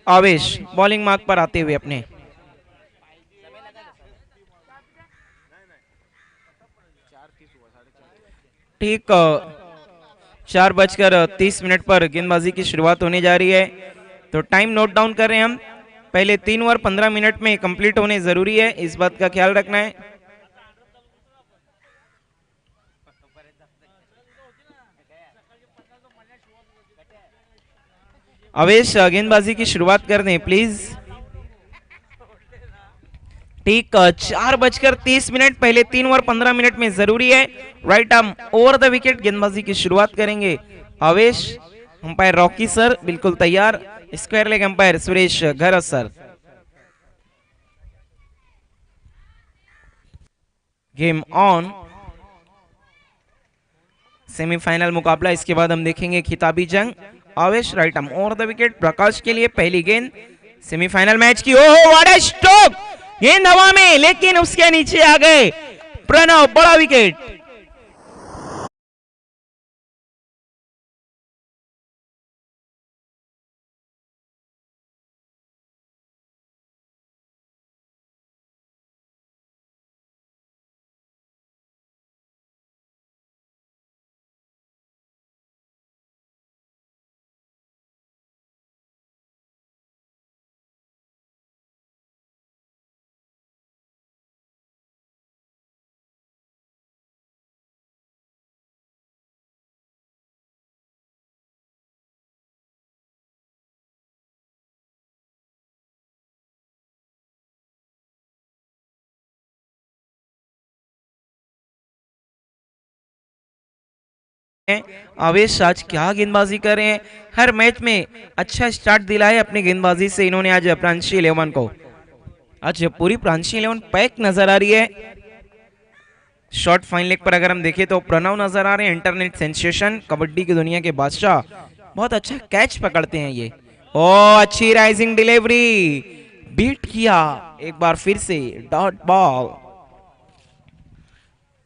आवेश bowling mark पर आते हुए अपने ठीक 4:30 पर गेंदबाजी की शुरुआत होने जा रही है। तो टाइम नोट डाउन कर रहे हैं हम। पहले 3 ओवर 15 मिनट में कंप्लीट होने जरूरी है, इस बात का ख्याल रखना है। आवेश गेंदबाजी की शुरुआत कर दें प्लीज। ठीक 4:30 पहले 3 ओवर 15 मिनट में जरूरी है। Right arm over the wicket गेंदबाजी की शुरुआत करेंगे आवेश। अंपायर रॉकी सर बिल्कुल तैयार। Square leg umpire Suresh Gharat sir. Game on. Semifinal मुकाबला, इसके बाद हम देखेंगे खिताबी जंग। Avesh right arm over the wicket Prakash के लिए पहली गेंद सेमीफाइनल मैच की। ओहो व्हाट अ स्ट्रोक! गेंद हवा में लेकिन उसके नीचे आ गए प्रणव, बड़ा विकेट। आवेश आज क्या गेंदबाजी कर रहे हैं, हर मैच में अच्छा स्टार्ट दिला है अपनी गेंदबाजी से इन्होंने आज प्रांशीय 11 को। आज पूरी प्रांशीय 11 पैक नजर आ रही है। शॉर्ट फाइन लेग पर अगर हम देखें तो प्रणव नजर आ रहे हैं, इंटरनेट सेंसेशन, कबड्डी की दुनिया के बादशाह, बहुत अच्छा कैच पकड़ते हैं ये। ओ अच्छी राइजिंग डिलीवरी, बीट किया एक बार फिर से, डॉट बॉल।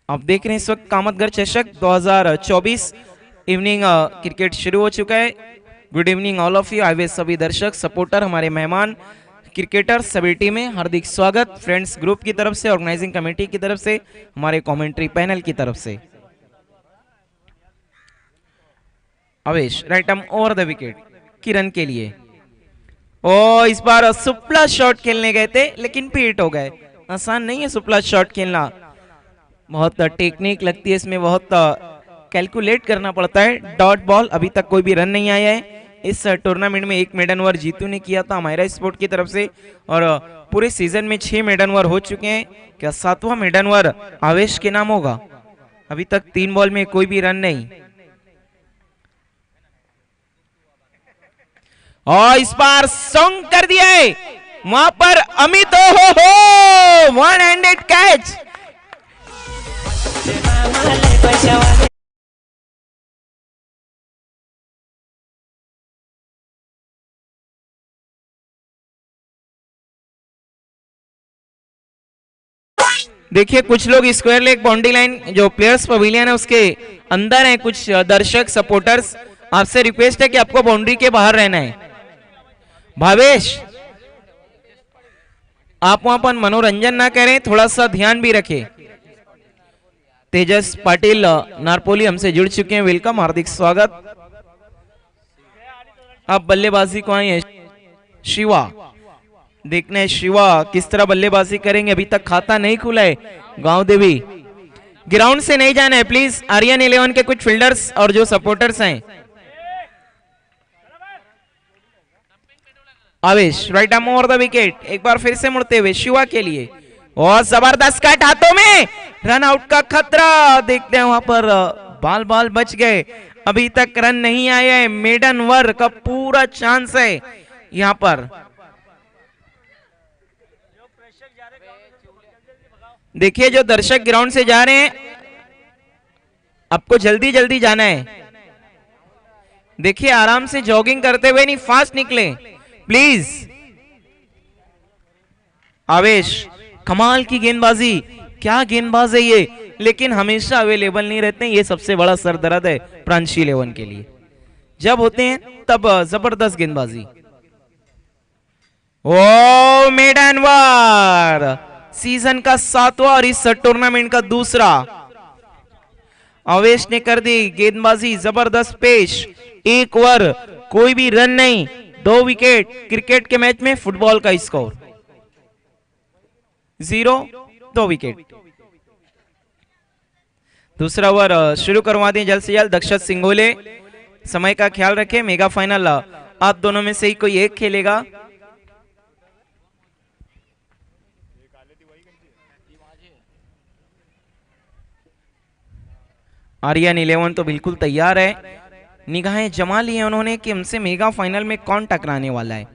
आप देख रहे हैं इस वक्त कामतगर चषक 2024 इवनिंग क्रिकेट शुरू हो चुका है। Good evening all of you, आए हुए सभी दर्शक, सपोर्टर, हमारे मेहमान, क्रिकेटर, सभी टीमें, हार्दिक स्वागत फ्रेंड्स ग्रुप की तरफ से, ऑर्गेनाइजिंग कमेटी की तरफ से, हमारे कमेंट्री पैनल की तरफ से। Avesh right arm over the wicket Kiran के लिए। ओ इस बार सुपला शॉट खेलने गए थे लेकिन पीट हो गए। आसान नहीं है सुपला शॉट खेलना, बहुत टेक्निक लगती है इसमें, बहुत कैलकुलेट करना पड़ता है। डॉट बॉल, अभी तक कोई भी रन नहीं आया है इस टूर्नामेंट में। एक मेडन ओवर जीतू ने किया था हमारा स्पोर्ट की तरफ से, और पूरे सीजन में 6 मेडन ओवर हो चुके हैं। क्या 7वां मेडन ओवर आवेश के नाम होगा? अभी तक 3 बॉल में कोई भी रन नहीं। और इस बार सॉन्ग कर दिया है वहां पर अमित, हो वन हैंडेड कैच। देखिए कुछ लोग स्क्वायर लेग बाउंड्री लाइन जो प्लेयर्स पवेलियन है उसके अंदर हैं, कुछ दर्शक सपोर्टर्स, आपसे रिक्वेस्ट है कि आपको बाउंड्री के बाहर रहना है। भावेश आप वहां पर मनोरंजन ना करें, थोड़ा सा ध्यान भी रखें। तेजस पाटिल नारपोली हमसे जुड़ चुके हैं, वेलकम, हार्दिक स्वागत। अब बल्लेबाजी को आए हैं शिवा, देखना है शिवा किस तरह बल्लेबाजी करेंगे। अभी तक खाता नहीं खुला है गांव देवी। ग्राउंड से नहीं जाना है प्लीज, आर्यन 11 के कुछ फील्डर्स और जो सपोर्टर्स हैं। आवेश right arm over the wicket, एक बार फिर से मुड़ते हुए शिवा के लिए, और जबरदस्त कट हाथों में, रन आउट का खतरा। देखते हैं वहां पर बाल बच गए, अभी तक रन नहीं आए हैं। मेडन ओवर का पूरा चांस है यहां पर। देखिए जो दर्शक ग्राउंड से जा रहे हैं, आपको जल्दी जल्दी जाना है। देखिए आराम से जॉगिंग करते हुए नहीं, फास्ट निकले प्लीज। आवेश कमाल की गेंदबाजी, क्या गेंदबाज है ये, लेकिन हमेशा अवेलेबल नहीं रहते हैं, ये सबसे बड़ा सरदर्द है प्रांशीय 11 के लिए। जब होते हैं तब जबरदस्त गेंदबाजी। ओ मेडन वार, सीजन का 7वां और इस टूर्नामेंट का दूसरा। अवेश ने कर दी गेंदबाजी जबरदस्त पेश, एक ओवर कोई भी रन नहीं, 2 विकेट। क्रिकेट के मैच में फुटबॉल का स्कोर 0, 2 विकेट। दूसरा ओवर शुरू करवा दें जल्द से जल्द। दक्षत सिंगोले, समय का ख्याल रखें, मेगा फाइनल आप दोनों में से ही कोई एक खेलेगा। आर्यन 11 तो बिल्कुल तैयार है, निगाहें जमा ली है उन्होंने कि हमसे मेगा फाइनल में कौन टकराने वाला है।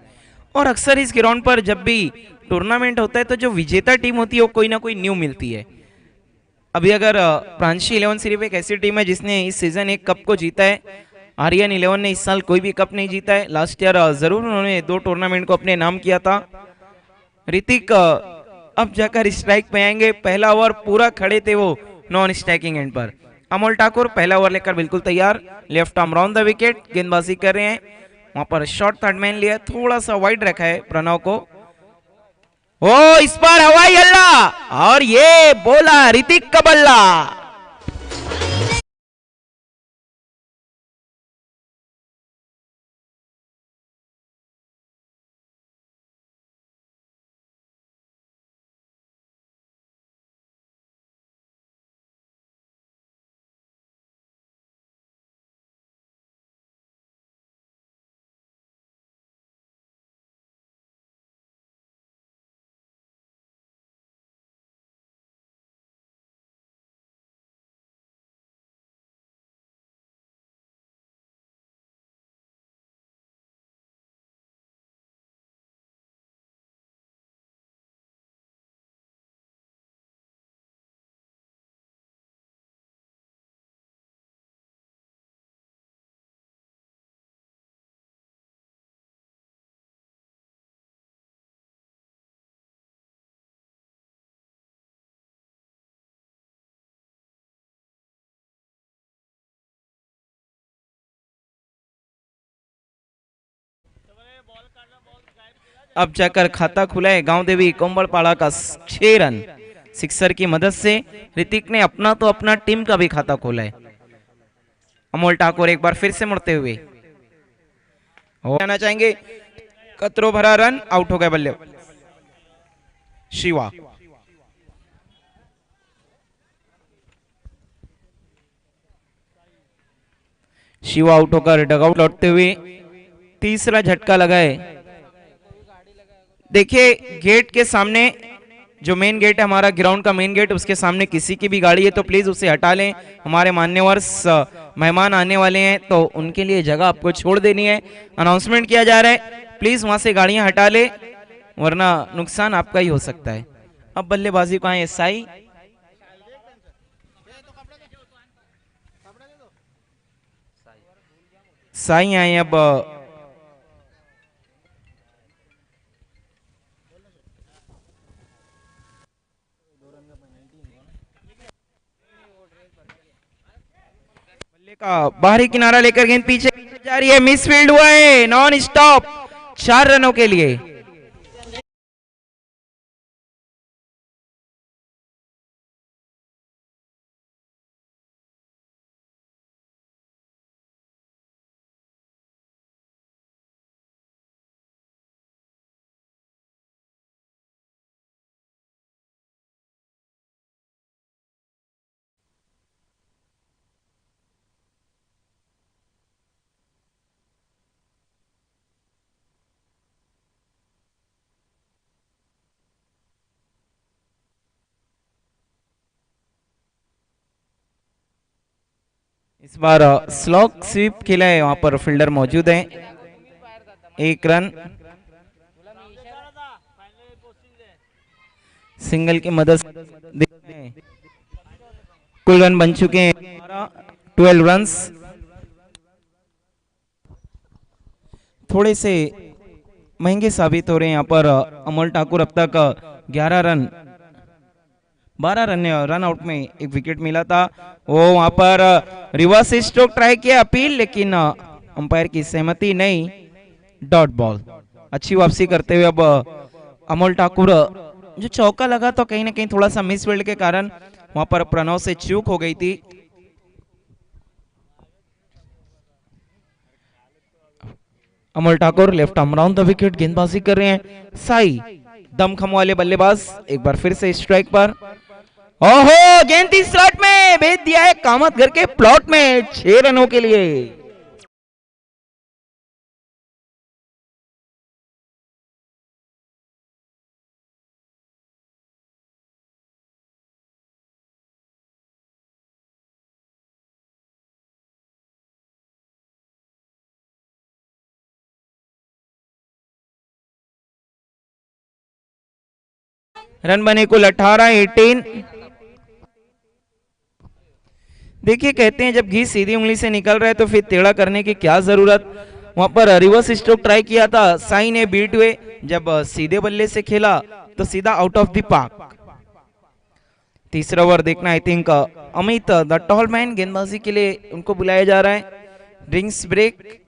और अक्सर इस ग्राउंड पर जब भी टूर्नामेंट होता है तो जो विजेता टीम होती है वो कोई ना कोई न्यू मिलती है। अभी अगर प्रांशी 11 सिर्फ एक ऐसी टीम है जिसने इस सीजन एक कप को जीता है, आर्यन 11 ने इस साल कोई भी कप नहीं जीता है। लास्ट ईयर जरूर उन्होंने 2 टूर्नामेंट को अपने नाम किया था। ऋतिक अब जाकर स्ट्राइक पे आएंगे, पहला ओवर पूरा खड़े थे वो नॉन स्ट्राइकिंग एंड पर। अमोल ठाकुर पहला ओवर लेकर बिल्कुल तैयार, left arm round the wicket, गेंदबाजी कर रहे हैं। वहां पर शॉर्ट थर्ड मैन लिया, थोड़ा सा वाइड रखा है प्रणव को। ओ इस बार हवाई हल्ला और ये बोला ऋतिक का बल्ला। अब जाकर खाता खुला है गांव देवी कोंबड़पाड़ा का 6 रन सिक्सर की मदद से। ऋतिक ने अपना तो अपना टीम का भी खाता खोला है। अमोल ठाकुर एक बार फिर से मुड़ते हुए जाना चाहेंगे, कतरो भरा रन, आउट हो गए बल्ले शिवा। शिवा आउट होकर डगआउट लौटते हुए तीसरा झटका लगाए। देखिए गेट के सामने जो मेन गेट है हमारा ग्राउंड का मेन गेट, उसके सामने किसी की भी गाड़ी है तो प्लीज उसे हटा लें। हमारे मान्यवर मेहमान आने वाले हैं तो उनके लिए जगह आपको छोड़ देनी है। अनाउंसमेंट किया जा रहा है, प्लीज वहां से गाड़ियां हटा ले वरना नुकसान आपका ही हो सकता है। अब बल्लेबाजी को आए साई, साई आए अब का बाहरी किनारा लेकर गेंद पीछे जा रही है, मिसफील्ड हुआ है, नॉन स्टॉप 4 रनों के लिए। इस बार स्लॉक स्वीप खेला है, वहां पर फील्डर मौजूद है। 1 रन सिंगल की मदद से कुल रन बन चुके हैं 12 रन्स। थोड़े से महंगे साबित हो रहे हैं यहाँ पर अमोल ठाकुर। अब तक 11 रन 12 रन आउट में एक विकेट मिला था। वो वहां पर रिवर्स स्ट्रोक ट्राई किया अपील, लेकिन अंपायर की सहमति नहीं, डॉट बॉल। अच्छी वापसी करते हुए अब अमोल ठाकुर जो चौका लगा तो कहीं ना कहीं थोड़ा सा मिसफील्ड के कारण वहां पर प्रणव से चूक हो गई थी। Amol Thakur left arm round the wicket गेंदबाजी कर रहे हैं। साई दमखम वाले बल्लेबाज एक बार फिर से स्ट्राइक पर। ओहो गेंद थी स्लॉट में, भेज दिया है कामत घर के प्लॉट में 6 रनों के लिए। रन बने कुल 18। देखिए कहते हैं जब घी सीधी उंगली से निकल रहा है तो फिर टेढ़ा करने की क्या जरूरत। वहां पर रिवर्स स्ट्रोक ट्राई किया था साई ने बीट हुए, जब सीधे बल्ले से खेला तो सीधा आउट ऑफ द पार्क। तीसरा ओवर देखना I think Amit the tall man गेंदबाजी के लिए उनको बुलाया जा रहा है। Drinks break.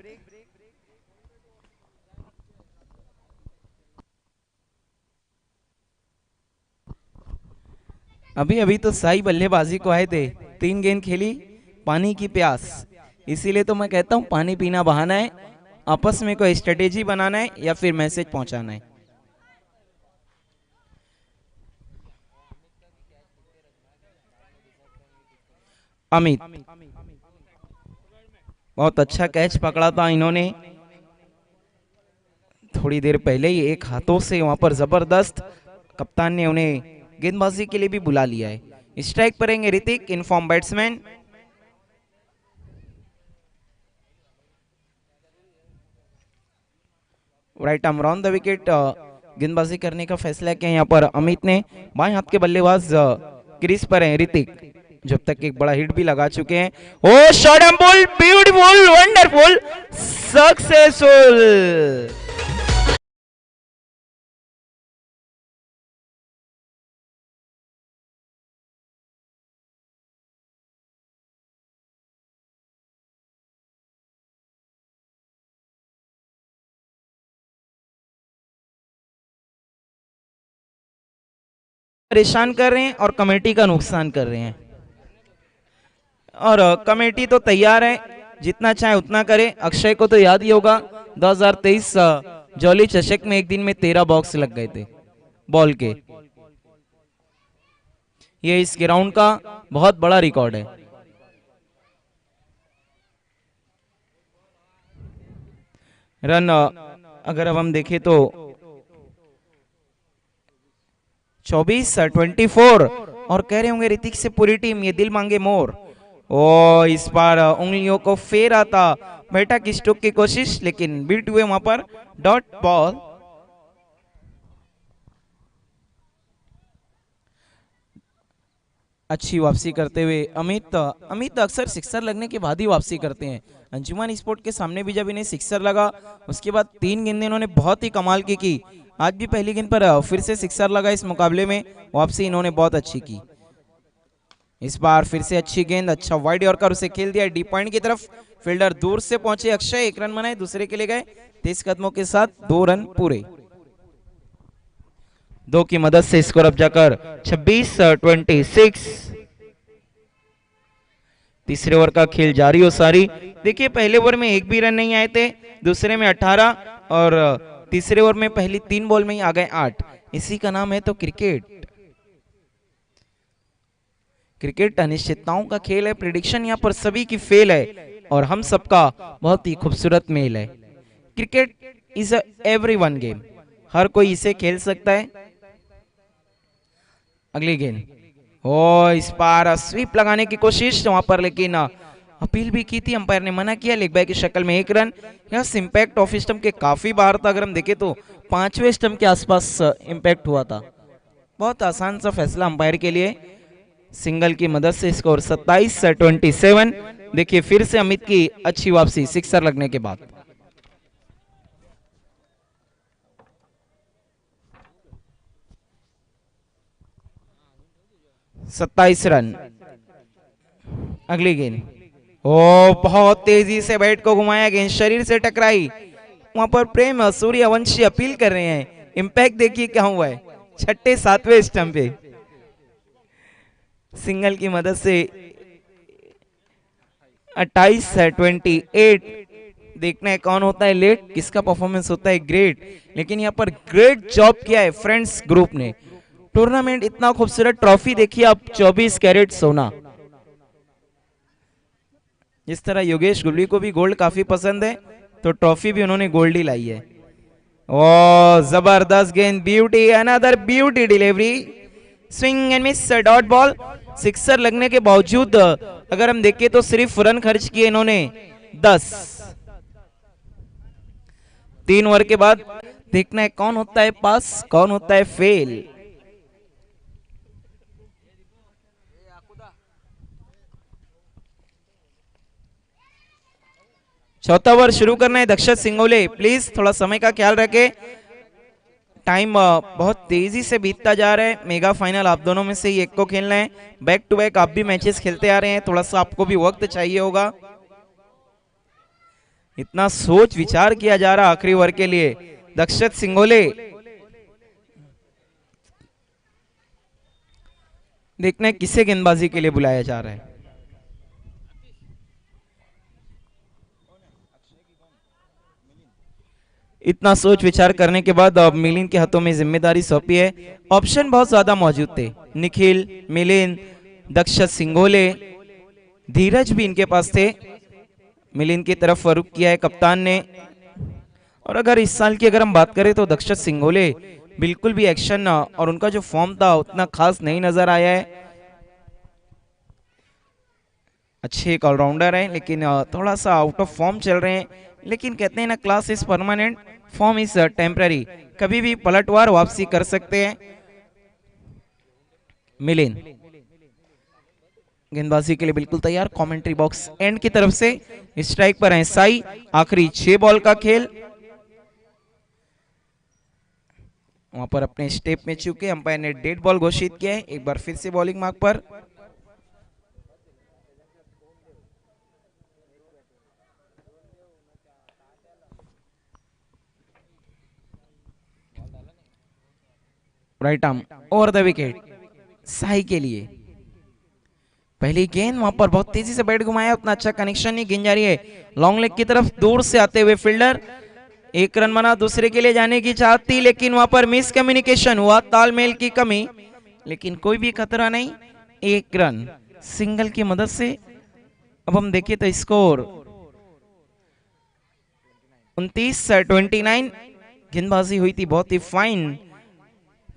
अभी अभी तो साई बल्लेबाजी को आए थे, 3 गेंद खेली, पानी की प्यास। इसीलिए तो मैं कहता हूं पानी पीना बहाना है, आपस में कोई स्ट्रेटेजी बनाना है या फिर मैसेज पहुंचाना है। अमित बहुत अच्छा कैच पकड़ा था इन्होंने थोड़ी देर पहले ही, एक हाथों से वहां पर जबरदस्त। कप्तान ने उन्हें गेंदबाजी के लिए भी बुला लिया है। स्ट्राइक पर रहेंगे Hrithik inform batsman. Right arm round the wicket गेंदबाजी करने का फैसला किया यहाँ पर अमित ने। बाएं हाथ के बल्लेबाज क्रीज पर हैं ऋतिक, जब तक एक बड़ा हिट भी लगा चुके हैं। ओ shot and ball, beautiful, wonderful, successful. परेशान कर रहे हैं और कमेटी का नुकसान कर रहे हैं। और कमेटी तो तैयार है, जितना चाहे उतना करे। अक्षय को तो याद ही होगा 2023 जॉली चषक में एक दिन में 13 बॉक्स लग गए थे बॉल के। ये इस ग्राउंड का बहुत बड़ा रिकॉर्ड है। रन अगर अब हम देखें तो 24-24 और कह रहे होंगे ऋतिक से पूरी टीम ये दिल मांगे मोर। ओ इस बार उंगलियों को फेरा था बेटा की स्ट्रोक की कोशिश, लेकिन बीट हुए वहां पर डॉट बॉल। अच्छी वापसी करते हुए अमित अक्सर सिक्सर लगने के बाद ही वापसी करते हैं। अंजुमन स्पोर्ट के सामने भी जब इन्हें सिक्सर लगा उसके बाद 3 गेंदें इन्होंने बहुत ही कमाल की। आज भी पहली गेंद पर फिर से सिक्सर लगा इस मुकाबले में, वापसी इन्होंने बहुत अच्छी की। इस बार फिर से अच्छी गेंद, अच्छा वाइड यॉर्कर उसे खेल दिया डी पॉइंट की तरफ। फील्डर दूर से पहुंचे अक्षय, 1 रन बनाए, दूसरे के लिए गए 23 कदमों के साथ 2 रन पूरे। 2 की मदद से स्कोर अब जाकर 26-26। तीसरे ओवर का खेल जारी हो सारी। देखिए पहले ओवर में एक भी रन नहीं आए थे, दूसरे में 18 और तीसरे ओवर में पहली 3 बॉल में ही आ गए 8। इसी का नाम है तो क्रिकेट। क्रिकेट अनिश्चितताओं का खेल है, प्रिडिक्शन यहाँ पर सभी की फेल है और हम सबका बहुत ही खूबसूरत मेल है। Cricket is a everyone game, हर कोई इसे खेल सकता है। अगली गेंद, ओ इस बार स्वीप लगाने की कोशिश वहां पर, लेकिन अपील भी की थी, अंपायर ने मना किया। लेग बाय की शक्ल में 1 रन। यह इंपैक्ट ऑफ स्टंप के काफी बाहर था, अगर हम देखें तो 5वें स्टंप के आसपास इंपैक्ट हुआ था। बहुत आसान सा फैसला अंपायर के लिए। सिंगल की मदद से स्कोर 27-27। देखिए फिर से अमित की अच्छी वापसी सिक्सर लगने के बाद। सत्ताईस रन। अगली गेंद, ओ बहुत तेजी से बैट को घुमाया, गेंद शरीर से टकराई, वहां पर प्रेम सूर्यवंशी अपील कर रहे हैं। इंपैक्ट देखिए क्या हुआ है, छठे सातवें स्टंप पे सिंगल की मदद से 28-28। देखना है कौन होता है लेट, किसका परफॉर्मेंस होता है ग्रेट। लेकिन यहाँ पर ग्रेट जॉब किया है फ्रेंड्स ग्रुप ने। टूर्नामेंट इतना खूबसूरत, ट्रॉफी देखिए आप 24 कैरेट सोना। जिस तरह योगेश गुल्ली को भी गोल्ड काफी पसंद है, तो ट्रॉफी भी उन्होंने गोल्ड ही लाई है। ओ जबरदस्त गेंद, beauty, another beauty delivery, swing and miss, dot ball. Sixer लगने के बावजूद अगर हम देखें तो सिर्फ रन खर्च किए इन्होंने 10। 3 ओवर के बाद देखना है कौन होता है पास, कौन होता है फेल। चौथा ओवर शुरू करना है दक्षत सिंगोले, प्लीज थोड़ा समय का ख्याल रखें। टाइम बहुत तेजी से बीतता जा रहा है। मेगा फाइनल आप दोनों में से ही एक को खेलना है। बैक टू बैक आप भी मैचेस खेलते आ रहे हैं, थोड़ा सा आपको भी वक्त चाहिए होगा। इतना सोच विचार किया जा रहा आखिरी ओवर के लिए। दक्षत सिंगोले, देखना है किसे गेंदबाजी के लिए बुलाया जा रहा है। इतना सोच विचार करने के बाद अब मिलिंद के हाथों में जिम्मेदारी सौंपी है। ऑप्शन बहुत ज्यादा मौजूद थे, निखिल, मिलिंद, दक्षत सिंगोले, धीरज भी इनके पास थे। मिलिंद की तरफ रुख किया है कप्तान ने। और अगर इस साल की अगर हम बात करें तो दक्षत सिंगोले बिल्कुल भी एक्शन और उनका जो फॉर्म था उतना खास नहीं नजर आया है। अच्छे एक ऑलराउंडर है लेकिन थोड़ा सा आउट ऑफ फॉर्म चल रहे हैं। लेकिन कहते हैं ना, class is permanent, form is temporary, कभी भी पलटवार वापसी कर सकते हैं। मिलिंद गेंदबाजी के लिए बिल्कुल तैयार। कमेंट्री बॉक्स एंड की तरफ से स्ट्राइक पर है साई। आखिरी 6 बॉल का खेल। वहां पर अपने स्टेप में चुके अंपायर ने डेड बॉल घोषित किया है। एक बार फिर से बॉलिंग मार्क पर। Right arm over the wicket Sai के लिए। पहली गेंद वहां पर बहुत तेजी से बैट घुमाया, उतना अच्छा कनेक्शन नहीं। गेंद जा रही है लॉन्ग लेग की तरफ, दूर से आते हुए फील्डर। एक रन बना, दूसरे के लिए जाने की चाहती, लेकिन वहां पर मिस कम्युनिकेशन हुआ, तालमेल की कमी। लेकिन कोई भी खतरा नहीं, 1 रन सिंगल की मदद से। अब हम देखें तो स्कोर 29-29। गेंदबाजी हुई थी बहुत ही फाइन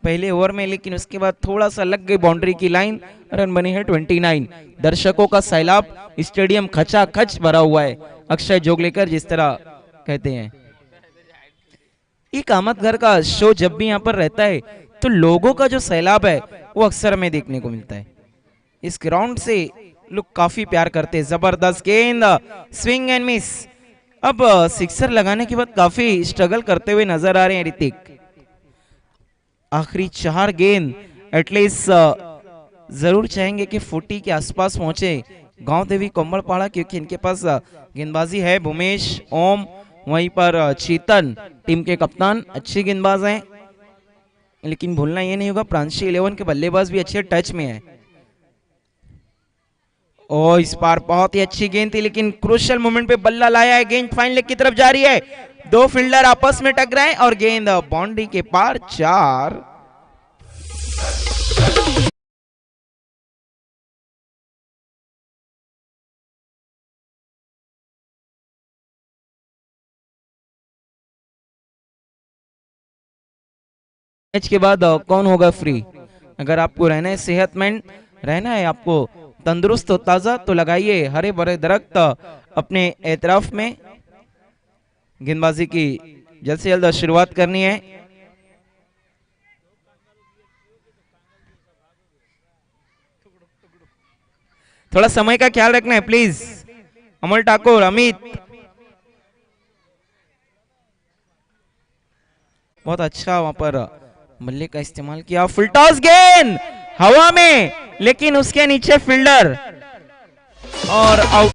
पहले ओवर में, लेकिन उसके बाद थोड़ा सा लग गई बाउंड्री की लाइन। रन बनी है 29। दर्शकों का सैलाब, स्टेडियम खचाखच भरा हुआ है। अक्षय जोगलेकर जिस तरह कहते हैं, एक आमद घर का शो जब भी यहाँ पर रहता है तो लोगों का जो सैलाब है वो अक्सर हमें देखने को मिलता है। इस ग्राउंड से लोग काफी प्यार करते हैं। जबरदस्त गेंद, स्विंग एंड मिस। अब सिक्सर लगाने के बाद काफी स्ट्रगल करते हुए नजर आ रहे हैं ऋतिक। आखिरी 4 गेंद एटलीस्ट जरूर चाहेंगे कि 40 के आसपास पहुंचे गांव देवी कोमलपाड़ा, क्योंकि इनके पास गेंदबाजी है। भूमेश, ओम, वहीं पर चेतन टीम के कप्तान अच्छे गेंदबाज हैं। लेकिन भूलना ये नहीं होगा प्रांशी 11 के बल्लेबाज भी अच्छे टच में है। ओ इस बार बहुत ही अच्छी गेंद थी, लेकिन क्रूशियल मोमेंट पे बल्ला लाया है। गेंद फाइन लेग की तरफ जा रही है, 2 फील्डर आपस में टकराए और गेंद बाउंड्री के पार। 4। मैच के बाद कौन होगा फ्री? अगर आपको रहना है सेहतमंद, रहना है आपको तंदुरुस्त और ताजा, तो लगाइए हरे भरे दरख्त अपने एतराफ में। गेंदबाजी की जल्द से जल्द शुरुआत करनी है। थोड़ा समय का ख्याल रखना है प्लीज। अमल ठाकुर, अमित, बहुत अच्छा वहां पर मल्ले का इस्तेमाल किया। फुल टॉस गेंद हवा में, लेकिन उसके नीचे फील्डर और आउट।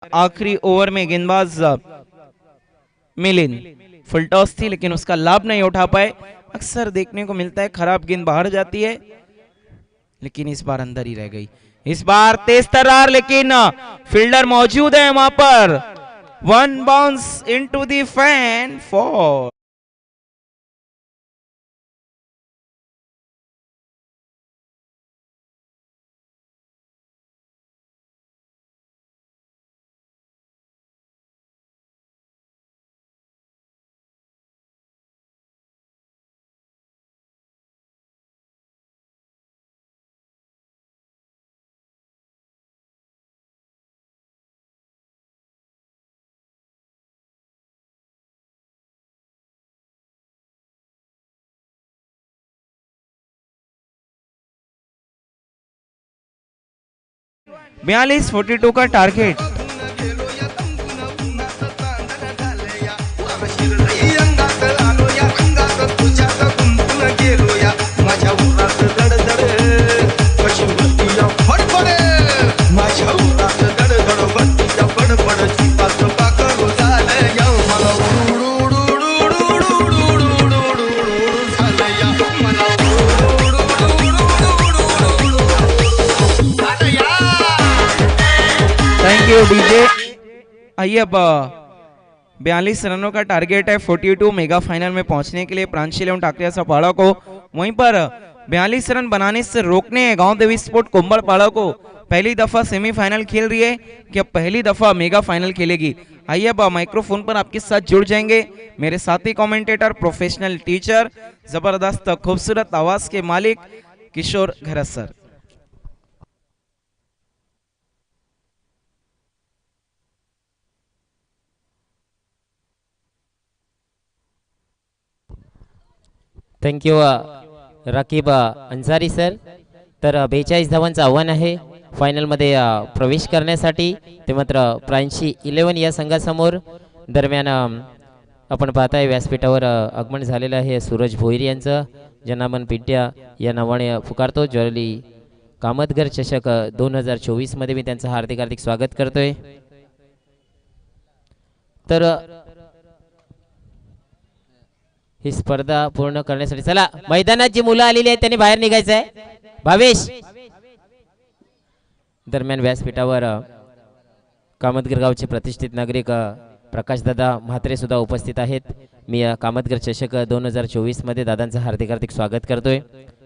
आखिरी ओवर में गेंदबाज मिलिंद फुल टॉस थी लेकिन उसका लाभ नहीं उठा पाए। अक्सर देखने को मिलता है खराब गेंद बाहर जाती है, लेकिन इस बार अंदर ही रह गई। इस बार तेज तर्रार, लेकिन फील्डर मौजूद है वहां पर। One bounce into the fan for बयालीस 42 का टारगेट। Thank you DJ. आइए अब 42 रनों का टारगेट है 42 मेगा फाइनल में पहुंचने के लिए प्रांशील एवं टाकरिया सपाड़ा को। वहीं पर 42 रन बनाने से रोकने गांव देवी स्पोर्ट कुंभड़पाड़ा को पहली दफा सेमीफाइनल खेल रही है कि अब पहली दफा मेगा फाइनल खेलेगी। आइए अब माइक्रोफोन पर आपके साथ जुड़ जाएंगे मेरे साथी कमेंटेटर, प्रोफेशनल टीचर, जबरदस्त खूबसूरत आवाज के मालिक Kishore Gharat sir. Thank you Raqib Ansari sir. तर 42 धावांचं आव्हान आहे फायनलमध्ये प्रवेश करण्यासाठी, ते मात्र प्रांशी 11 या संघासमोर। दरम्यान आपण पाहताय व्यासपीठावर आगमन झालेलं आहे सूरज भोईर यांचं, ज्यांना आपण पिंट्या या नावाने पुकारतो। ज्वाली कामतगर चषक 2024 मध्ये मी त्यांचं हार्दिक हार्दिक स्वागत करतोय। तर ही स्पर्धा पूर्ण करण्यासाठी चला मैदानात जी मुलं आलेली आहेत त्यांनी बाहेर निघायचं आहे। भावेश दरम्यान व्यासपीठावर कामतगर गावचे प्रतिष्ठित नागरिक प्रकाशदादा म्हात्रे सुद्धा उपस्थित आहेत। मी कामतगर चषक 2024 मध्ये दादांचं हार्दिक हार्दिक स्वागत करतोय।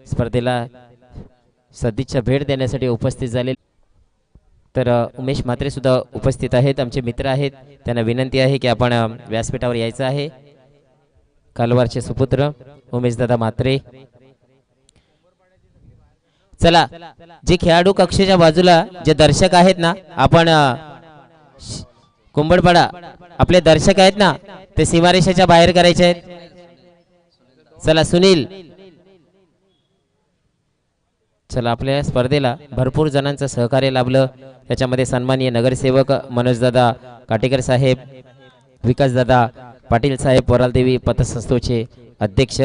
स्पर्धेला सदिच्छा भेट देण्यासाठी उपस्थित झाले तर उमेश म्हात्रे सुद्धा उपस्थित आहेत, आमचे मित्र आहेत। त्यांना विनंती आहे की आपण व्यासपीठावर यायचं आहे। कालवारचे सुपुत्र उमेश दादा म्हात्रे। चला जे खेळाडू कक्षेच्या बाजूला जे दर्शक आहेत ना, आपण कुंभड़पाड़ा आपले दर्शक आहेत ना ते सीमारेषेच्या बाहेर करायचे आहेत। चला सुनील, चला आपल्या स्पर्धेला भरपूर जणांचं सहकार्य लाभलं। त्याच्यामध्ये सन्माननीय नगरसेवक मनोज दादा काटेकर साहेब, विकास दादा पाटील साहेब, वरालदेवी पतसंस्थेचे अध्यक्ष,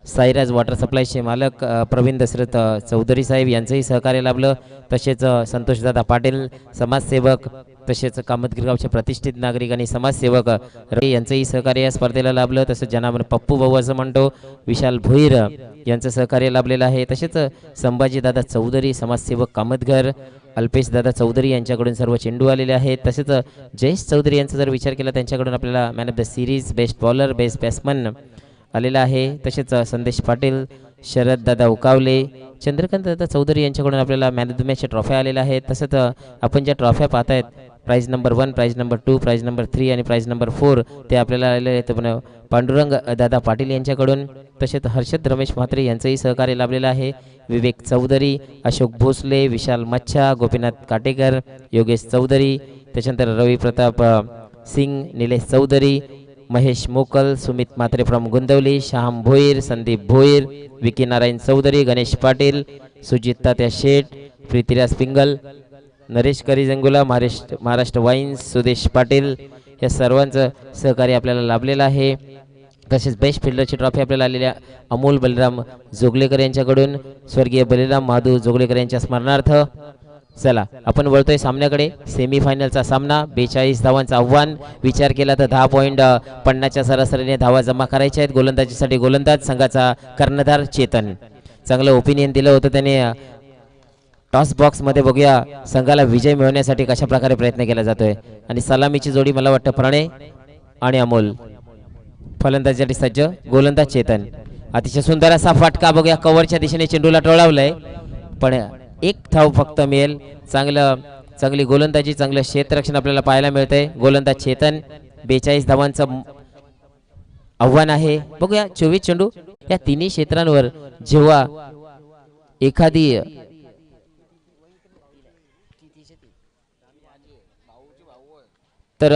साईराज वॉटर सप्लायचे मालक प्रवीण दशरथ चौधरी साहेब यांचंही सहकार्य लाभलं। तसेच संतोषदादा पाटील समाजसेवक, तसेच कामतगर गावचे प्रतिष्ठित नागरिक आणि समाजसेवक रवी यांचंही सहकार्य या स्पर्धेला लाभलं। तसेच ज्यांना आपण पप्पू भाऊ असं म्हणतो विशाल भोईर यांचं सहकार्य लाभलेलं आहे। तसेच संभाजी दादा चौधरी समाजसेवक कामतगर, अल्पेश दादा चौधरी यांच्याकडून सर्व चेंडू आलेले आहेत। तसेच जयेश चौधरी यांचा जर विचार केला त्यांच्याकडून आपल्याला man of the series, best bowler, best batsman आलेला आहे। तसेच संदेश पाटील, शरद दादा उकावले, चंद्रकांत दादा चौधरी यांच्याकडून आपल्याला मॅन ऑफ द मॅच ट्रॉफ्या आलेल्या आहेत। तसंच आपण ज्या ट्रॉफ्या पाहतायत prize number 1, prize number 2, prize number 3 आणि प्राइज नंबर 4 ते आपल्याला आलेले आहेत पण पांडुरंग दादा पाटील यांच्याकडून। तसेच हर्षद रमेश म्हात्रे यांचंही सहकार्य लाभलेलं आहे। विवेक चौधरी, अशोक भोसले, विशाल मच्छा, गोपीनाथ काटेकर, योगेश चौधरी, त्याच्यानंतर रवी प्रताप सिंग, निलेश चौधरी, महेश मोकल, Sumit Mhatre from Gundavali, Shyam Bhoir, Sandeep Bhoir, Vicky Narayan Chaudhary, Ganesh Patil, Sujit Tatya Sheth, प्रीतिराज Pingal, Naresh करिजंगुला, Maharashtra wines, Sudesh Patil या सर्वांचं सहकार्य आपल्याला लाभलेलं आहे। तसेच बेस्ट फिल्डरची ट्रॉफी आपल्याला आलेल्या अमोल बलराम जोगलेकर यांच्याकडून, स्वर्गीय बलिराम महादू जोगलेकर यांच्या स्मरणार्थ। चला आपण वळतोय सामन्याकडे. सेमीफायनलचा सामना, 42 धावांचं आव्हान. विचार केला तर 10.50च्या सरासरीने धावा जमा करायच्या आहेत. गोलंदाजीसाठी गोलंदाज संघाचा कर्णधार चेतन. चांगलं ओपिनियन दिलं होतं त्याने टॉस बॉक्स मध्ये. बघूया संघाला विजय मिळवण्यासाठी कशा प्रकारे प्रयत्न केला जातोय. आणि सलामीची जोडी मला वाटतं प्रणय आणि अमोल. फलंदाजीसाठी सज्ज, गोलंदाज चेतन. अतिशय सुंदर असा फटका. बघूया कव्हरच्या दिशेने चेंडूला टोळावलंय, पण एक धाव फक्त मिळेल. चांगली गोलंदाजी, चांगलं क्षेत्ररक्षण आपल्याला पाहायला मिळतंय. गोलंदाज चेतन. 42 धावांचं आव्हान आहे. बघूया 24 चेंडू या तिन्ही क्षेत्रांवर जेव्हा एखादी तर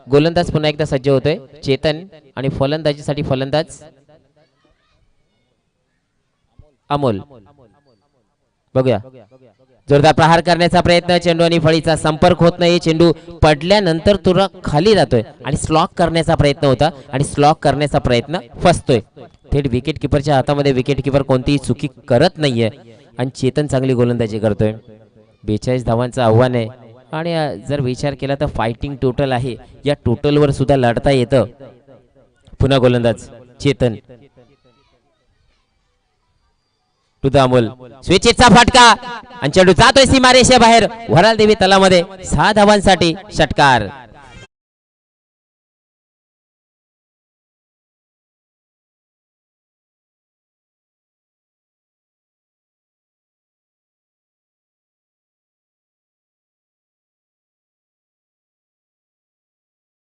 गोलंदाज पुन्हा एकदा सज्ज होतोय चेतन. आणि फलंदाजीसाठी फलंदाज अमोल. बघूया जोरदार प्रहार करण्याचा प्रयत्न. चेंडू आणि फळीचा संपर्क होत नाही. चेंडू पडल्यानंतर तुरा खाली जातोय आणि स्लॉक करण्याचा प्रयत्न होता आणि स्लॉक करण्याचा प्रयत्न फसतोय. थेट विकेट किपरच्या हातामध्ये. विकेट किपर कोणतीही चुकी करत नाहीये आणि चेतन चांगली गोलंदाजी करतोय. 42 धावांचं आव्हान आहे आणि जर विचार केला तर फायटिंग टोटल आहे. या टोटलवर सुद्धा लढता येतं. पुन्हा गोलंदाज चेतन टू द अमोल. स्विचचा फटका आणि चेंडू जातोय सीमारेषे बाहेर. वराल देवी तलामध्ये 6 धावांसाठी षटकार.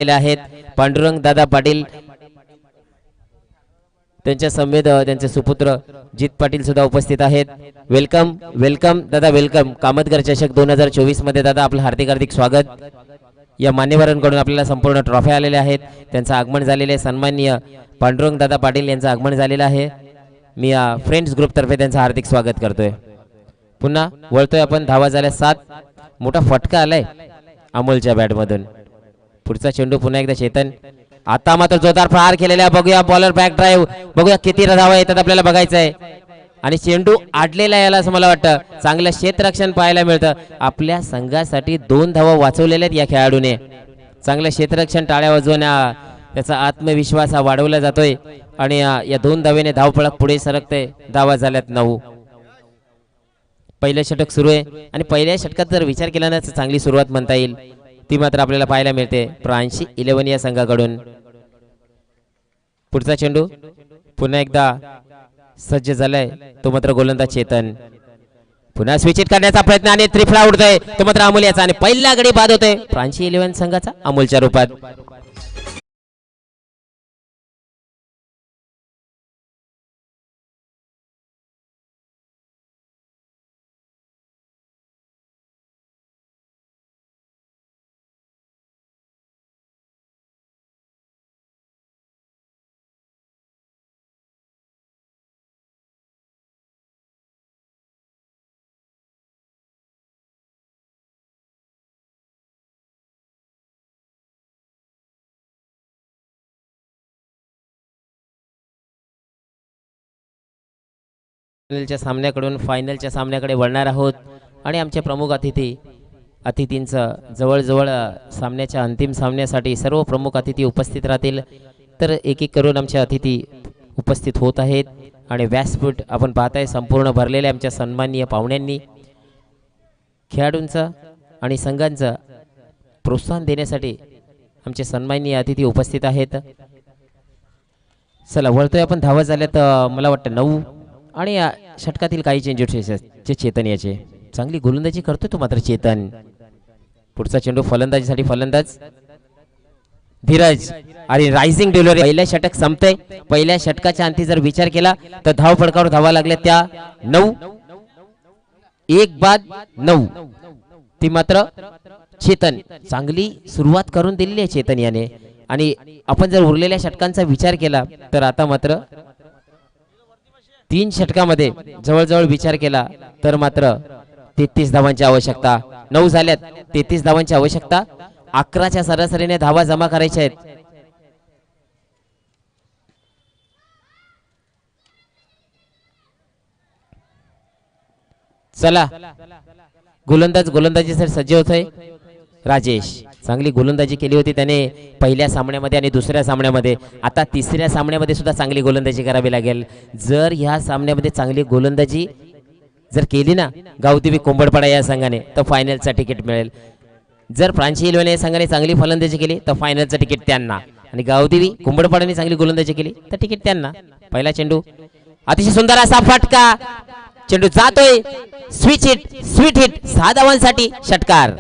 आहेत पांडुरंग दादा पाटील, त्यांच्या समेत त्यांचे सुपुत्र जित पाटील सुद्धा उपस्थित आहेत. वेलकम वेलकम दादा, वेलकम. कामतगर चषक 2024 मध्ये दादा आपलं हार्दिक हार्दिक स्वागत. या मान्यवरांकडून आपल्याला संपूर्ण ट्रॉफी आलेल्या आहेत. त्यांचं आगमन झालेले आहे. सन्माननीय पांडुरंग दादा पाटील यांचं आगमन झालेलं आहे. मी फ्रेंड्स ग्रुप तर्फे त्यांचं हार्दिक स्वागत करतोय. पुन्हा वळतोय आपण. धावा झाल्या 7. मोठा फटका आलाय अमोलच्या बॅट मधून. पुढचा चेंडू पुन्हा एकदा चेतन. आता मात्र जोरदार प्रहार केलेला. बघूया बॉलर बॅक ड्राईव्ह. बघूया किती धावा येतात आपल्याला बघायचं आहे. आणि चेंडू आडलेला याला असं मला वाटतं. चांगलं क्षेत्ररक्षण पाहायला मिळतं. आपल्या संघासाठी 2 धावा वाचवलेल्या आहेत या खेळाडूने. चांगलं क्षेत्ररक्षण, टाळ्या वाजवून त्याचा आत्मविश्वास हा वाढवला जातोय आणि या 2 धावेने धावपळक पुढे सरकते. धावा झाल्यात 9. पहिलं षटक सुरू आहे आणि पहिल्या षटकात जर विचार केला ना चांगली सुरुवात म्हणता येईल ती मात्र आपल्याला पाहायला मिळते फ्रान्सी 11 या संघाकडून. पुढचा चेंडू पुन्हा एकदा सज्ज झालाय. तो मात्र गोलंदाज चेतन. पुन्हा स्विच हिट करण्याचा प्रयत्न आणि त्रिफळा उडतोय. तो मात्र अमोल याचा आणि पहिला गडी बाद होतोय फ्रान्सी 11 संघाचा अमोलच्या रूपात. सामन्याकडून फायनलच्या सामन्याकडे वळणार आहोत आणि आमचे प्रमुख अतिथींचं जवळजवळ सामन्याच्या अंतिम सामन्यासाठी सर्व प्रमुख अतिथी उपस्थित राहतील. तर एक एक करून आमचे अतिथी उपस्थित होत आहेत आणि व्यासपीठ आपण पाहताय संपूर्ण भरलेले आमच्या सन्माननीय पाहुण्यांनी. खेळाडूंचं आणि संघांचं प्रोत्साहन देण्यासाठी आमचे सन्माननीय अतिथी उपस्थित आहेत. चला वळतोय आपण. धावा झाल्यात मला वाटतं 9 आणि या षटकातील काही चेंजेस जे चेतन याचे. चांगली गोलंदाजी करतोय तो मात्र चेतन. पुढचा चेंडू फलंदाजीसाठी फलंदाज धीरज आणि रायझिंग डिलिव्हरी. पहिल्या षटक संपते. पहिल्या षटकाच्या अंती जर विचार केला तर धाव फडकावर धावा लागल्या त्या 9. 1 बाद 9. ती मात्र चेतन. चांगली सुरुवात करून दिलेली आहे चेतन याने. आणि आपण जर उरलेल्या षटकांचा विचार केला तर आता मात्र 3 षटकामध्ये जवळजवळ विचार केला तर मात्र 33 धावांची आवश्यकता. 9 झाल्यात. 33 धावांची आवश्यकता. 11च्या सरासरीने धावा जमा करायच्या आहेत. चला गोलंदाजीसाठी सज्ज होतोय राजेश. चांगली गोलंदाजी केली होती त्याने पहिल्या सामन्यामध्ये आणि दुसऱ्या सामन्यामध्ये. आता तिसऱ्या सामन्यामध्ये सुद्धा चांगली गोलंदाजी करावी लागेल. जर ह्या सामन्यामध्ये चांगली गोलंदाजी जर केली ना गावदेवी कोंबडपाडा या संघाने तर फायनलचं तिकीट मिळेल. जर फ्रान्सी इलेव्हन या संघाने चांगली फलंदाजी केली तर फायनलचं तिकीट त्यांना, आणि गावदेवी कोंबडपाडाने चांगली गोलंदाजी केली तर तिकीट त्यांना. पहिला चेंडू अतिशय सुंदर असा फटका, चेंडू जातोय, स्विच हिट, स्वीट हिट, 6 धावांसाठी षटकार.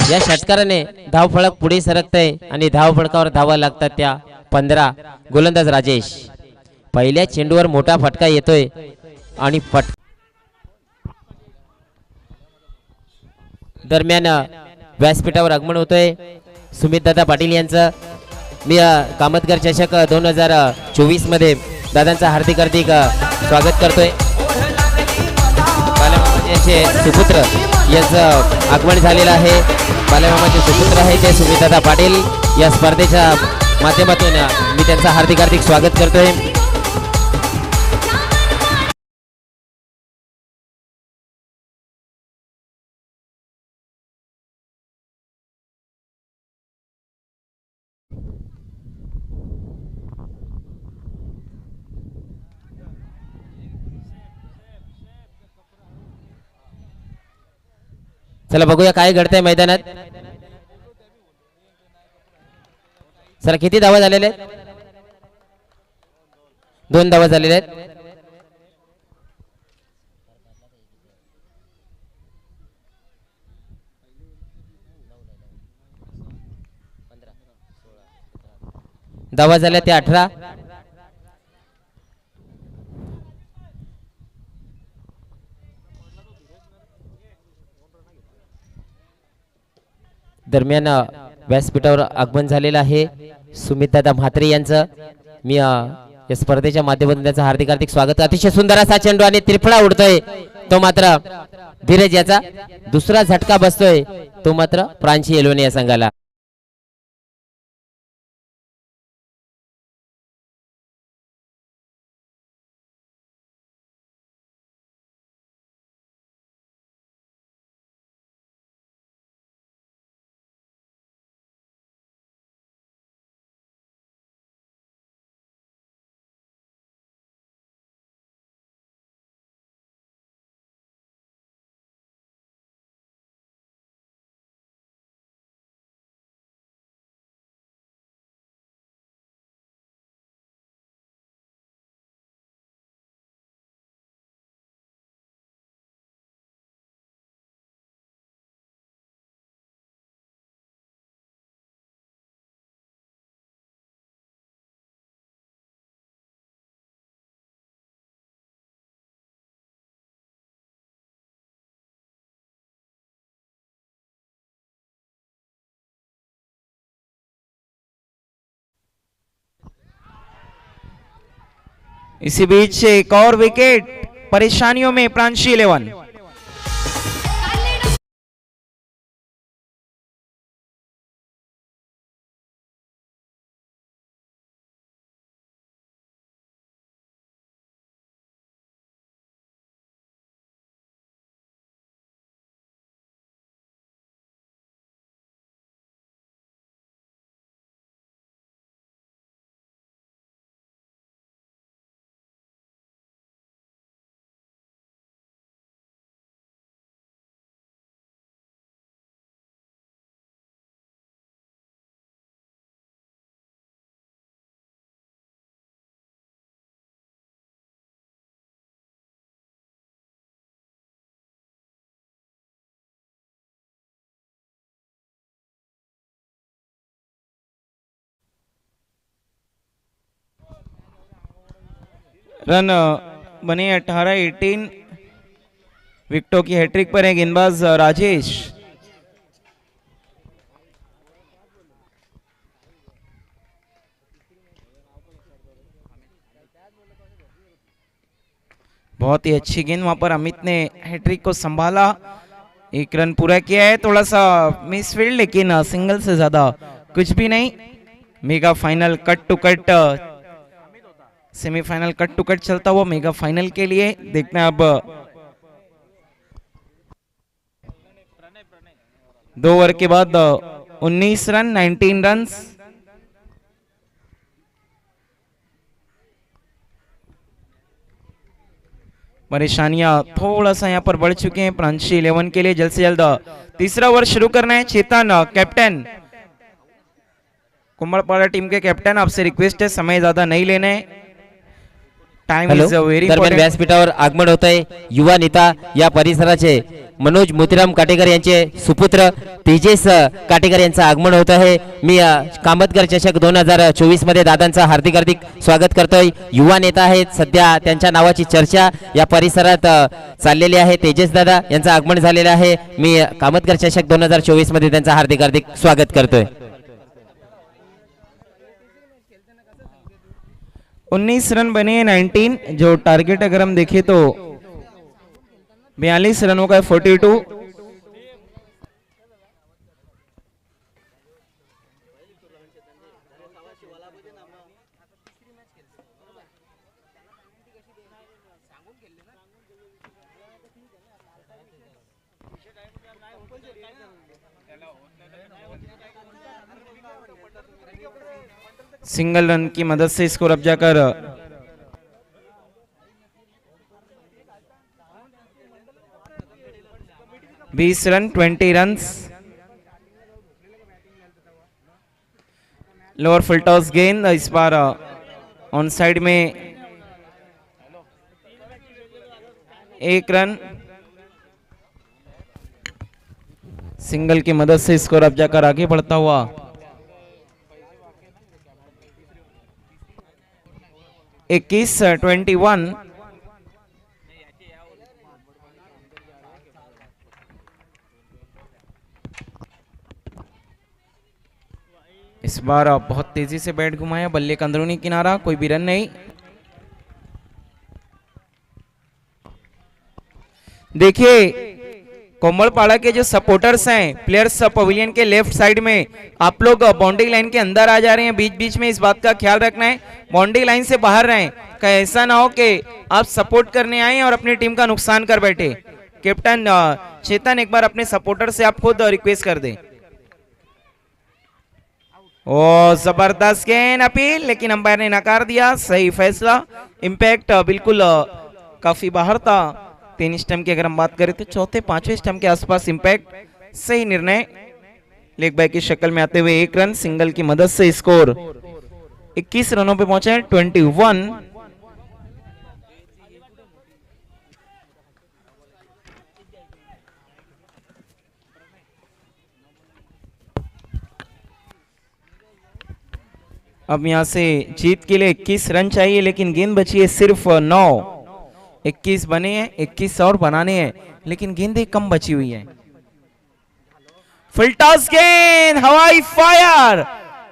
या षटकाराने धाव फळक पुढे सरकतय आणि धाव फळकावर धावा लागतात त्या 15. गोलंदाज राजेश. पहिल्या चेंडूवर मोठा फटका येतोय आणि दरम्यान व्यासपीठावर आगमन होतोय सुमितदादा पाटील यांचं. मी कामतकर चषक 2024 मध्ये दादांचा हार्दिक हार्दिक स्वागत करतोय. बालमामाचे सुपुत्र यांचं आगमन झालेलं आहे. बालमामाचे सुपुत्र आहे ते सुमितदादा पाटील. या स्पर्धेच्या माध्यमातून मी त्यांचं हार्दिक हार्दिक स्वागत करतोय. चला बघूया काय घडतंय मैदानात. चला किती धावा झालेले आहेत? 2 धावा झालेल्या आहेत. धावा झाल्या ते 18. दरम्यान व्यासपीठावर आगमन झालेलं आहे सुमितदादा म्हात्रे यांचं. मी या स्पर्धेच्या माध्यमातून त्याचं हार्दिक हार्दिक स्वागत. अतिशय सुंदर असा चेंडू आणि त्रिफळा उडतोय तो मात्र धीरज याचा. दुसरा झटका बसतोय तो मात्र फ्रान्सी इलेव्हन या संघाला. इसी बीच एक और विकेट, परेशानियों में फ्रांसी इलेवन. रन बने 18-18। विकेटों की हैट्रिक पर है गेंदबाज राजेश। बहुत ही अच्छी गेंद वहां पर अमित ने हैट्रिक को संभाला। एक रन पूरा किया है, थोड़ा सा मिसफील्ड, लेकिन सिंगल से ज्यादा कुछ भी नहीं। Mega final cut to cut, semifinal cut to cut चलता हुआ मेगा फाइनल के लिए देखना है अब 2 ओवर के बाद 19 रन, 19 रन। परेशानियां थोड़ा सा यहां पर बढ़ चुके हैं प्रांशी 11 के लिए। जल्द से जल्द तीसरा ओवर शुरू करना है। चेतन कैप्टन, कुंभलपाड़ा टीम के कैप्टन, आपसे रिक्वेस्ट है समय ज्यादा नहीं लेने। टाइम हॅलो, इज व्हेरी दरम्यान इंपॉर्टंट। व्यासपीठावर आगमन होत आहे युवा नेता या परिसराचे मनोज मोतीराम काटेकर यांचे सुपुत्र तेजेस काटेकर यांचं आगमन होत आहे। मी कामतकर चषक 2024 मध्ये दादांचं हार्दिक हार्दिक स्वागत करतोय। युवा नेता आहेत, सध्या त्यांच्या नावाची चर्चा या परिसरात चाललेली आहे। तेजेस दादा यांचं आगमन झालेलं आहे। मी कामतकर चषक 2024 मध्ये त्यांचं हार्दिक हार्दिक स्वागत करतोय। 19 रन बने हैं 19। जो टारगेट अगर हम देखें तो 42 रनों का है 42। सिंगल रन की मदद से स्कोर अब जाकर 20 run, 20 run. Lower full toss गेंद इस बार ऑन साइड में 1 रन। सिंगल की मदद से स्कोर अब जाकर आगे बढ़ता हुआ 21-21। इस बार बहुत तेजी से बैट घुमाया, बल्ले का अंदरूनी किनारा, कोई भी रन नहीं। देखिए कोमलपाड़ा के जो सपोर्टर्स हैं प्लेयर्स पवेलियन के लेफ्ट साइड में, आप लोग बाउंड्री लाइन के अंदर आ जा रहे हैं। बीच बीच में इस बात का ख्याल रखना है, बाउंड्री लाइन से बाहर रहें। कहीं ऐसा ना हो कि आप सपोर्ट करने आए और अपनी टीम का नुकसान कर बैठे। कैप्टन चेतन, एक बार अपने सपोर्टर से आप खुद रिक्वेस्ट कर दें। ओ जबरदस्त गेंद, अपील, लेकिन अंपायर ने नकार दिया। सही फैसला, इंपैक्ट बिल्कुल काफी बाहर था। 3 स्टंप की अगर हम बात करें तो चौथे 5वें स्टंप के आसपास इंपैक्ट। सही निर्णय, लेग बाय की शक्ल में आते हुए 1 रन। सिंगल की मदद से स्कोर 21 रनों पे पहुंचा है 21। अब यहां से जीत के लिए 21 रन चाहिए, लेकिन गेंद बची है सिर्फ 9। 21 बने हैं, 21 और बनाने हैं, लेकिन गेंदें कम बची हुई हैं। फुल टॉस गेंद, हवाई फायर,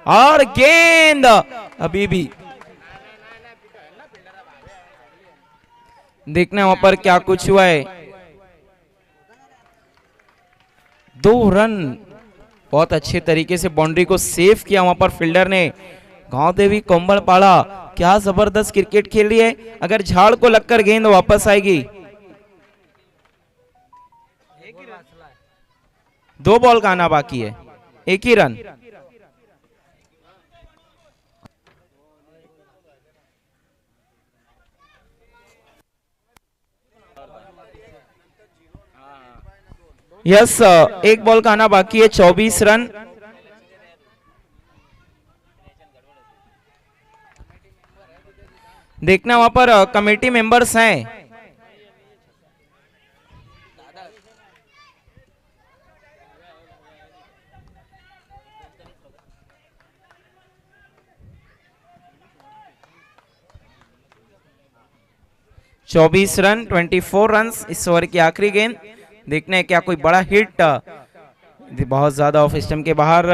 और गेंद अभी भी देखना वहां पर क्या कुछ हुआ है। 2 रन, बहुत अच्छे तरीके से बाउंड्री को सेव किया वहां पर फील्डर ने। गांव देवी कोंबलपाड़ा क्या जबरदस्त क्रिकेट खेल रही है। अगर झाड़ को लगकर गेंद वापस आएगी। 2 बॉल का आना बाकी है, 1 ही रन। यस, 1 बॉल का आना बाकी है, 24 रन। देखना वहां पर कमेटी मेंबर्स हैं। 24 रन 24 रन इस ओवर की आखिरी गेंद। देखने क्या कोई बड़ा हिट, बहुत ज्यादा ऑफ स्टंप के बाहर,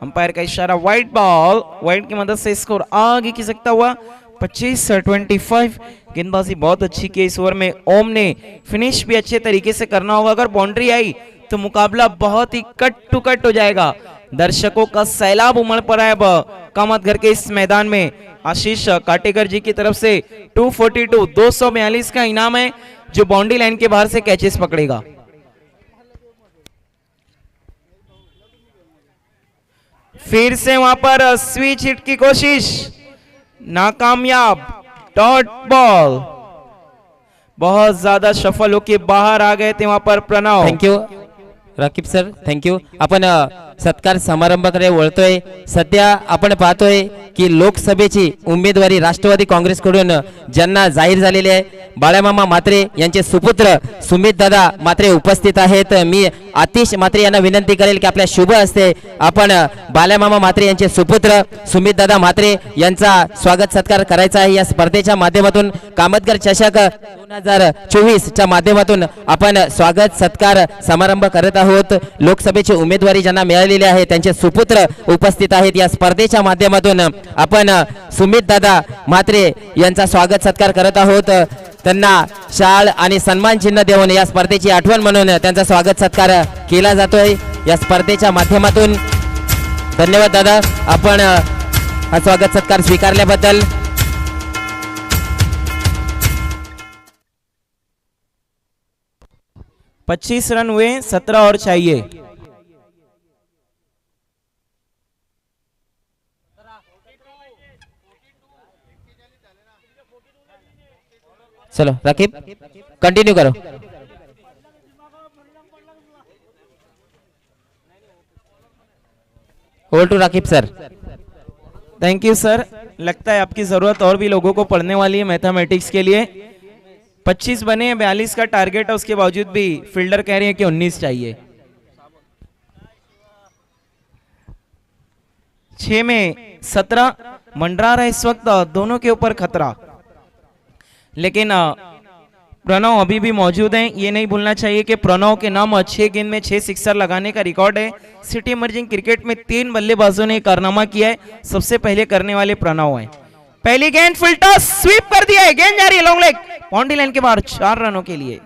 अंपायर का इशारा, वाइड बॉल, वाइड की मदद से स्कोर आगे खिसकता हुआ 25-25। गेंदबाजी बहुत अच्छी की इस ओवर में ओम ने, फिनिश भी अच्छे तरीके से करना होगा। अगर बाउंड्री आई तो मुकाबला बहुत ही कट टू कट हो जाएगा। दर्शकों का सैलाब उमड़ पड़ा है अब कामतघर के इस मैदान में। आशीष काटेकर जी की तरफ से 242 का इनाम है, जो बाउंड्री लाइन के बाहर से कैचेस पकड़ेगा। फिर से वहां पर स्विच हिट की कोशिश, नाकामयाब, डॉट बॉल, बहुत ज्यादा सफल होके बाहर आ गए थे वहां पर Pranav. Thank you Rakib sir, thank you. आपण सत्कार समारंभाकडे वळतोय। सध्या आपण पाहतोय की लोकसभेची उमेदवारी राष्ट्रवादी काँग्रेसकडून ज्यांना जाहीर झालेली आहे, बाळामामा म्हात्रे यांचे सुपुत्र सुमित दादा म्हात्रे उपस्थित आहेत। मी आतिश म्हात्रे यांना विनंती करेल की आपल्या शुभ हस्ते आपण बाळामामा म्हात्रे यांचे सुपुत्र सुमित दादा म्हात्रे यांचा स्वागत सत्कार करायचा आहे। या स्पर्धेच्या माध्यमातून कामतघर चषक 2024 च्या माध्यमातून आपण स्वागत सत्कार समारंभ करत आहोत। लोकसभेची उमेदवारी ज्यांना मिळालेली आहे त्यांचे सुपुत्र उपस्थित आहेत। या स्पर्धेच्या माध्यमातून आपण सुमित दादा म्हात्रे यांचा स्वागत सत्कार करत आहोत। त्यांना शाल आणि सन्मान चिन्ह देऊन या स्पर्धेची आठवण म्हणून त्यांचा स्वागत सत्कार केला जातोय या स्पर्धेच्या माध्यमातून। धन्यवाद दादा, आपण हा स्वागत सत्कार स्वीकारल्याबद्दल। 25 रन हुए, 17 और चाहिए। चलो राकीब कंटिन्यू करो। Over to Rakib sir. Thank you sir. लगता है आपकी जरूरत और भी लोगों को पढ़ने वाली है मैथमेटिक्स के लिए। 25 बने हैं, 42 का टारगेट है, उसके बावजूद भी फील्डर कह रहे हैं कि 19 चाहिए। 6 में 17 मंडरा रहा है इस वक्त, दोनों के ऊपर खतरा, लेकिन प्रणव अभी भी मौजूद हैं। ये नहीं भूलना चाहिए कि प्रणव के नाम 6 गेंद में 6 सिक्सर लगाने का रिकॉर्ड है। सिटी इमर्जिंग क्रिकेट में 3 बल्लेबाजों ने कारनामा किया है, सबसे पहले करने वाले प्रणव हैं। पहली गेंद फुल टॉस, स्वीप कर दिया है, गेंद जा रही है लॉन्ग लेग, बाउंड्री लाइन के बाहर 4 रनों के लिए।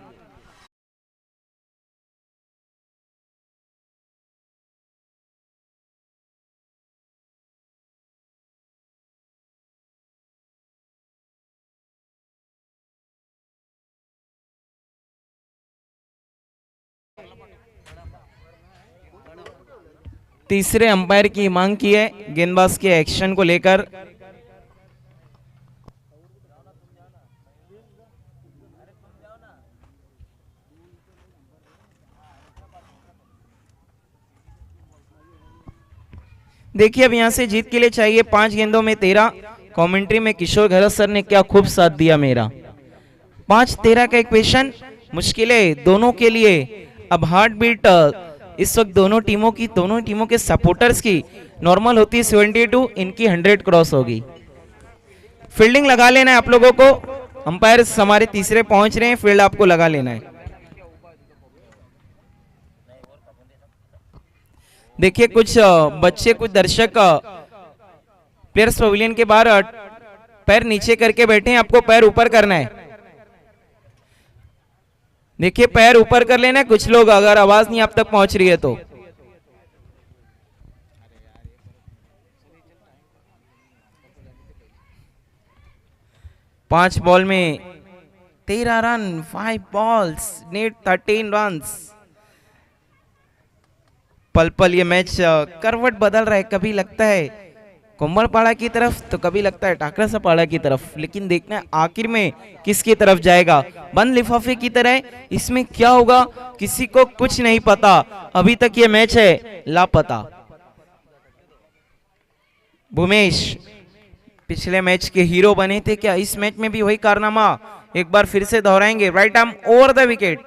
तीसरे अंपायर की मांग की है गेंदबाज के एक्शन को लेकर। देखिए अब यहां से जीत के लिए चाहिए 5 गेंदों में 13। कमेंट्री में किशोर घरत सर ने क्या खूब साथ दिया मेरा। 5-13 का इक्वेशन मुश्किल है दोनों के लिए। अब हार्ट बीट इस वक्त दोनों टीमों के सपोर्टर्स की नॉर्मल होती है 72, इनकी 100 क्रॉस होगी। फील्डिंग लगा लेना है आप लोगों को। अंपायर हमारे तीसरे पहुंच रहे हैं, फील्ड आपको लगा लेना है। देखिए कुछ बच्चे, कुछ दर्शक प्लेयर्स पवेलियन के बाहर पैर नीचे करके बैठे हैं, आपको पैर ऊपर करना है। देखिए पैर ऊपर कर लेना है। कुछ लोग अगर आवाज नहीं आप तक पहुंच रही है तो। पांच बॉल में 13 रन, 5 बॉल्स, नीड 13 रन। पल पल ये मैच करवट बदल रहा है, कभी लगता है कुंभलपाड़ा की तरफ तो कभी लगता है टाकरासापाड़ा की तरफ, लेकिन देखना है आखिर में किसकी तरफ जाएगा। बंद लिफाफे की तरह इसमें क्या होगा किसी को कुछ नहीं पता। अभी तक ये मैच है लापता। भूमेश पिछले मैच के हीरो बने थे, क्या इस मैच में भी वही कारनामा एक बार फिर से दोहराएंगे? Right arm over the wicket.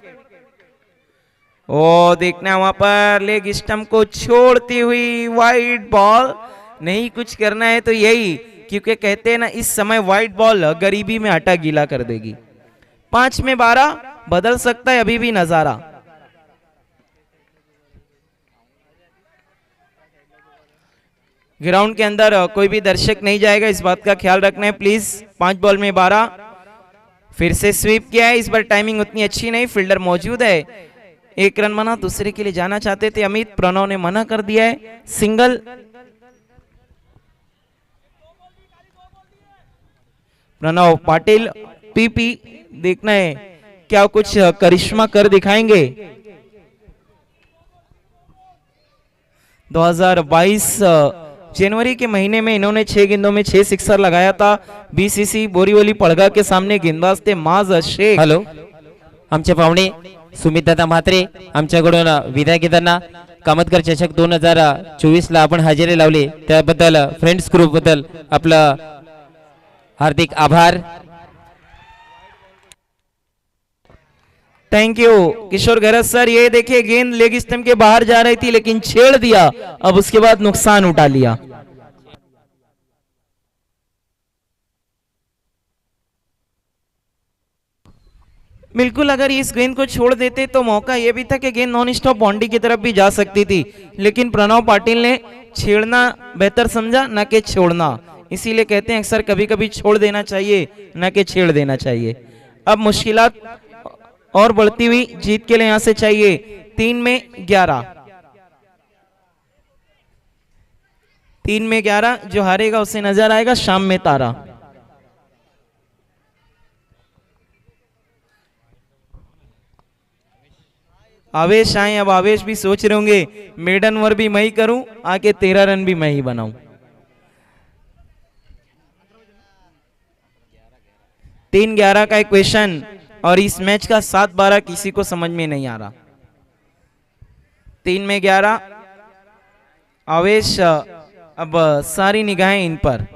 ओ देखना वहां पर लेग स्टंप को छोड़ती हुई वाइड बॉल। नहीं कुछ करना है तो यही, क्योंकि कहते हैं ना इस समय वाइड बॉल गरीबी में आटा गीला कर देगी। 5 में 12 बदल सकता है अभी भी नजारा। ग्राउंड के अंदर कोई भी दर्शक नहीं जाएगा, इस बात का ख्याल रखना है प्लीज। 5 बॉल में 12। फिर से स्वीप किया है, इस बार टाइमिंग उतनी अच्छी नहीं, फील्डर मौजूद है। एक रन बना, दूसरे के लिए जाना चाहते थे अमित, प्रणव ने मना कर दिया है, सिंगल। प्रणव पाटिल पीपी, देखना है क्या कुछ करिश्मा कर दिखाएंगे। 2022 जनवरी के महीने में इन्होंने 6 गेंदों में 6 सिक्सर लगाया था। बीसीसी बोरीवली पड़गा के सामने गेंदबाज थे माज शेख। हॅलो, आमचे पाहुणे सुमितदादा म्हात्रे आमच्याकडून विदाय घेताना कामतकर चषक 2024 ला आपण हजेरी लावली त्याबद्दल फ्रेंड्स ग्रुप बद्दल आपलं हार्दिक आभार। थैंक यू किशोर गरज सर। ये देखिए गेंद लेग स्टंप के बाहर जा रही थी लेकिन छेड़ दिया, अब उसके बाद नुकसान उठा लिया। बिल्कुल, अगर इस गेंद को छोड़ देते तो मौका यह भी था कि गेंद नॉन स्टॉप बाउंड्री की तरफ भी जा सकती थी, लेकिन प्रणव पाटिल ने छेड़ना बेहतर समझा न कि छोड़ना। इसीलिए कहते हैं अक्सर कभी कभी छोड़ देना चाहिए न कि छेड़ देना चाहिए। अब मुश्किलात और बढ़ती हुई, जीत के लिए यहां से चाहिए 3 में 11। 3 में 11, जो हारेगा उसे नजर आएगा शाम में तारा। आवेश आए, अब आवेश भी सोच रहे होंगे मेडन ओवर भी मैं ही करूं, आके 13 रन भी मैं ही बनाऊं। 3-11 का इक्वेशन और इस मैच का 7-12 किसी को समझ में नहीं आ रहा। 3 में 11, आवेश अब सारी निगाहें इन पर।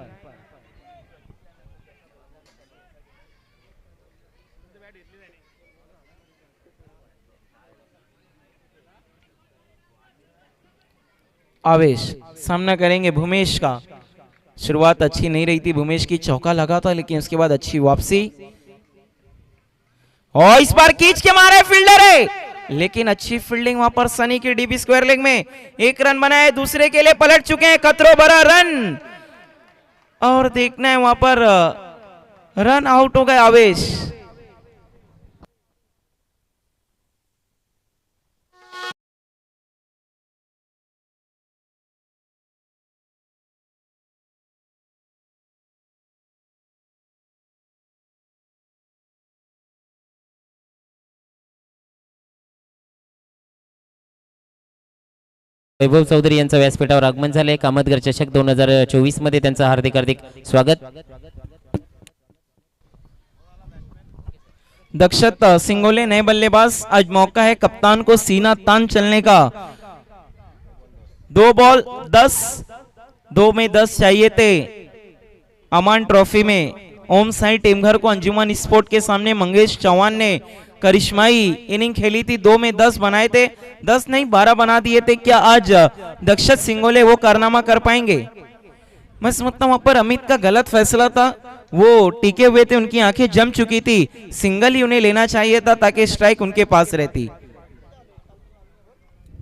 आवेश सामना करेंगे भूमेश का। शुरुआत अच्छी नहीं रही थी, भूमेश की चौका लगा था लेकिन उसके बाद अच्छी वापसी, और इस बार खींच के मारे फील्डर है, लेकिन अच्छी फील्डिंग वहां पर सनी की डीपी स्क्वायर लेग में। 1 रन बनाए, दूसरे के लिए पलट चुके हैं, खतरों भरा रन, और देखना है वहां पर रन आउट हो गए आवेश। वैभव चौधरी यांचं व्यासपीठावर आगमन झाले। कामतगर चषक 2024 मध्ये त्यांचं हार्दिक हार्दिक स्वागत। दक्षत सिंगोले नए बल्लेबाज, आज मौका है कप्तान को सीना तान चलने का। 2 बॉल 10, 2 में 10 चाहिए थे। अमान ट्रॉफी में ओम साई टेमघर को अंजुमन स्पोर्ट के सामने मंगेश चौहान ने करिश्माई इनिंग खेली थी, 2 में 10 बनाए थे, 10 नहीं 12 बना दिए थे। क्या आज दक्षत सिंगोले वो कारनामा कर पाएंगे? मैं समझता हूं वहां पर अमित का गलत फैसला था, वो टिके हुए थे, उनकी आंखें जम चुकी थी, सिंगल ही उन्हें लेना चाहिए था ताकि स्ट्राइक उनके पास रहती।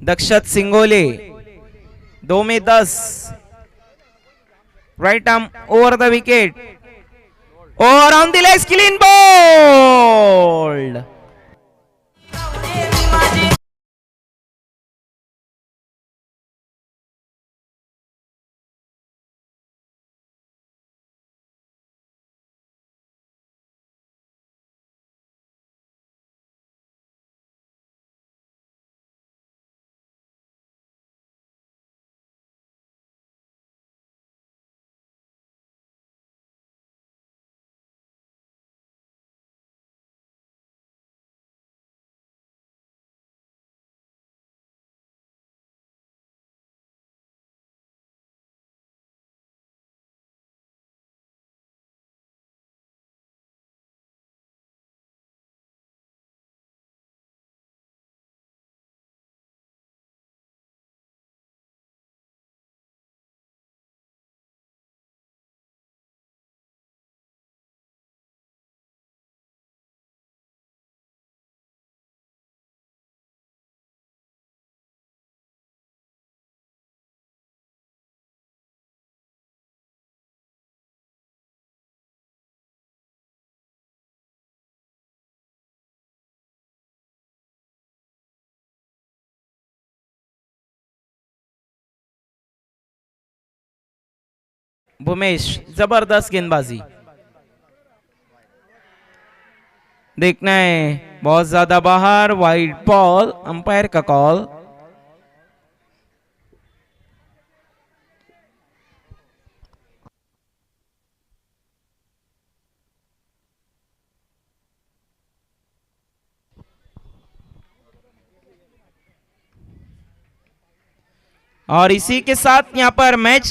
दक्षत सिंगोले 2 में 10, right arm over the wicket और on the leg, clean bowled. Bhumesh, जबरदस्त गेंदबाजी। देखना है, बहुत ज्यादा बाहर, वाइड बॉल, अंपायर का कॉल। और इसी के साथ यहां पर मैच